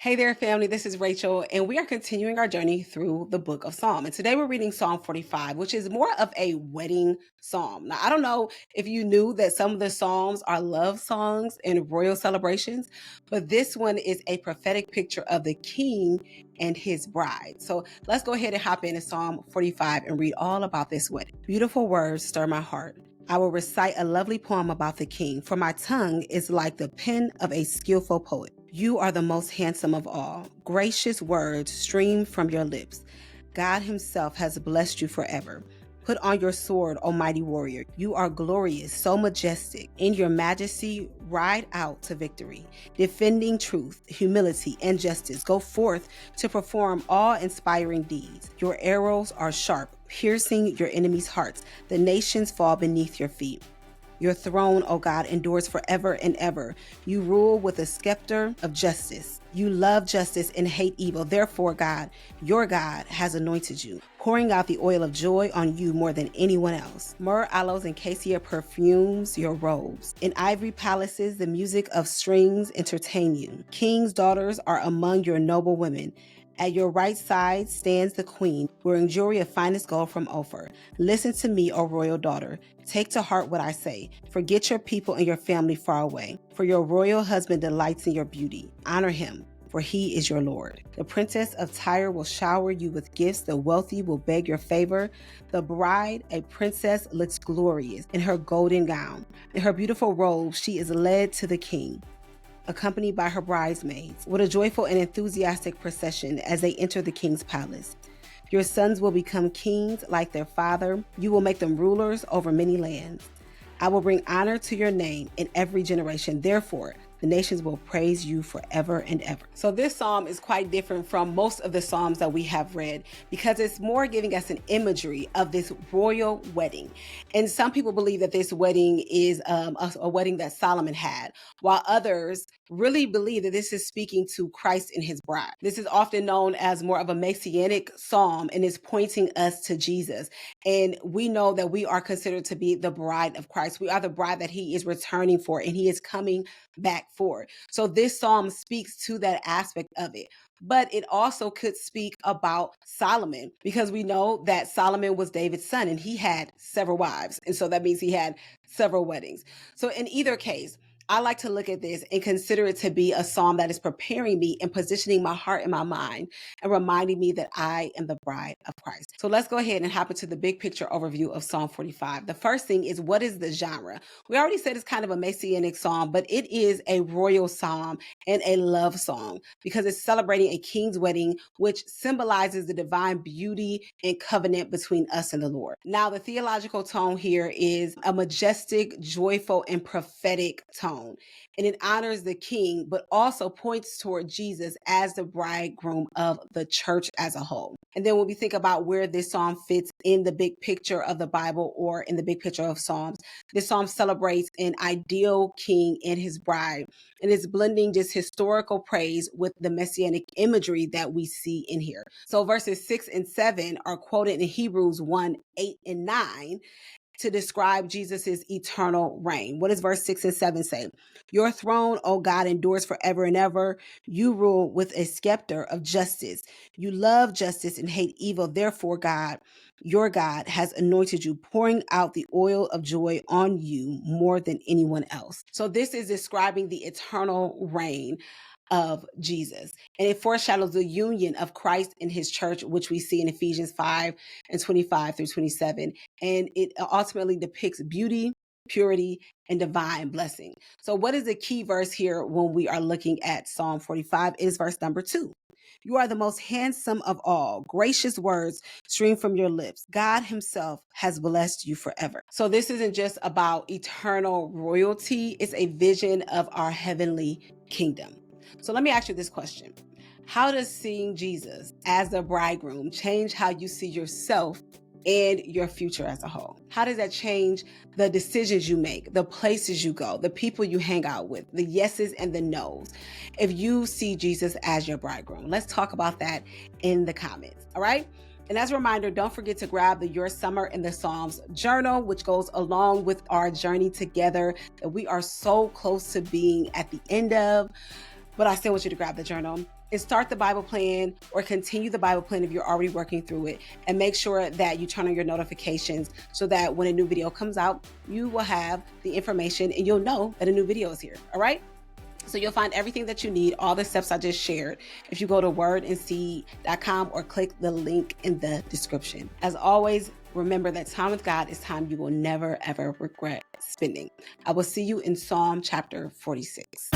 Hey there, family. This is Rachel, and we are continuing our journey through the book of Psalm. And today we're reading Psalm 45, which is more of a wedding psalm. Now, I don't know if you knew that some of the psalms are love songs and royal celebrations, but this one is a prophetic picture of the king and his bride. So let's go ahead and hop into Psalm 45 and read all about this wedding. Beautiful words stir my heart. I will recite a lovely poem about the king, for my tongue is like the pen of a skillful poet. You are the most handsome of all. Gracious words stream from your lips. God himself has blessed you forever. Put on your sword, O mighty warrior. You are glorious, so majestic. In your majesty, ride out to victory. Defending truth, humility, and justice, go forth to perform awe-inspiring deeds. Your arrows are sharp, piercing your enemies' hearts. The nations fall beneath your feet. Your throne, O God, endures forever and ever. You rule with a scepter of justice. You love justice and hate evil. Therefore, God, your God, has anointed you, pouring out the oil of joy on you more than anyone else. Myrrh, aloes, and cassia perfumes your robes. In ivory palaces, the music of strings entertain you. Kings' daughters are among your noble women. At your right side stands the queen, wearing jewelry of finest gold from Ophir. Listen to me, O royal daughter. Take to heart what I say. Forget your people and your family far away, for your royal husband delights in your beauty. Honor him, for he is your Lord. The princess of Tyre will shower you with gifts. The wealthy will beg your favor. The bride, a princess, looks glorious in her golden gown. In her beautiful robe, she is led to the king, accompanied by her bridesmaids, with a joyful and enthusiastic procession as they enter the king's palace. Your sons will become kings like their father. You will make them rulers over many lands. I will bring honor to your name in every generation. Therefore, the nations will praise you forever and ever. So this psalm is quite different from most of the psalms that we have read because it's more giving us an imagery of this royal wedding. And some people believe that this wedding is a wedding that Solomon had, while others really believe that this is speaking to Christ and his bride. This is often known as more of a Messianic psalm and is pointing us to Jesus. And we know that we are considered to be the bride of Christ. We are the bride that he is returning for, and he is coming back for. So this psalm speaks to that aspect of it. But it also could speak about Solomon, because we know that Solomon was David's son and he had several wives. And so that means he had several weddings. So in either case, I like to look at this and consider it to be a psalm that is preparing me and positioning my heart and my mind and reminding me that I am the bride of Christ. So let's go ahead and hop into the big picture overview of Psalm 45. The first thing is, what is the genre? We already said it's kind of a Messianic psalm, but it is a royal psalm and a love song because it's celebrating a king's wedding, which symbolizes the divine beauty and covenant between us and the Lord. Now, the theological tone here is a majestic, joyful, and prophetic tone. And it honors the king, but also points toward Jesus as the bridegroom of the church as a whole. And then when we think about where this psalm fits in the big picture of the Bible or in the big picture of Psalms, this psalm celebrates an ideal king and his bride. And it's blending just historical praise with the messianic imagery that we see in here. So verses 6 and 7 are quoted in Hebrews 1, 8, and 9 to describe Jesus's eternal reign. What does verse 6 and 7 say? Your throne, O God, endures forever and ever. You rule with a scepter of justice. You love justice and hate evil. Therefore, God, your God, has anointed you, pouring out the oil of joy on you more than anyone else. So this is describing the eternal reign of Jesus. And it foreshadows the union of Christ and his church, which we see in Ephesians 5 and 25 through 27. And it ultimately depicts beauty, purity, and divine blessing. So what is the key verse here when we are looking at Psalm 45 is verse number 2. You are the most handsome of all. Gracious words stream from your lips. God himself has blessed you forever. So this isn't just about eternal royalty. It's a vision of our heavenly kingdom. So let me ask you this question. How does seeing Jesus as the bridegroom change how you see yourself and your future as a whole? How does that change the decisions you make, the places you go, the people you hang out with, the yeses and the nos, if you see Jesus as your bridegroom? Let's talk about that in the comments, all right? And as a reminder, don't forget to grab the Your Summer in the Psalms journal, which goes along with our journey together that we are so close to being at the end of. But I still want you to grab the journal. is start the Bible plan or continue the Bible plan if you're already working through it, and make sure that you turn on your notifications so that when a new video comes out, you will have the information and you'll know that a new video is here. All right. So you'll find everything that you need, all the steps I just shared, if you go to wordandseed.com or click the link in the description. As always, remember that time with God is time you will never, ever regret spending. I will see you in Psalm chapter 46.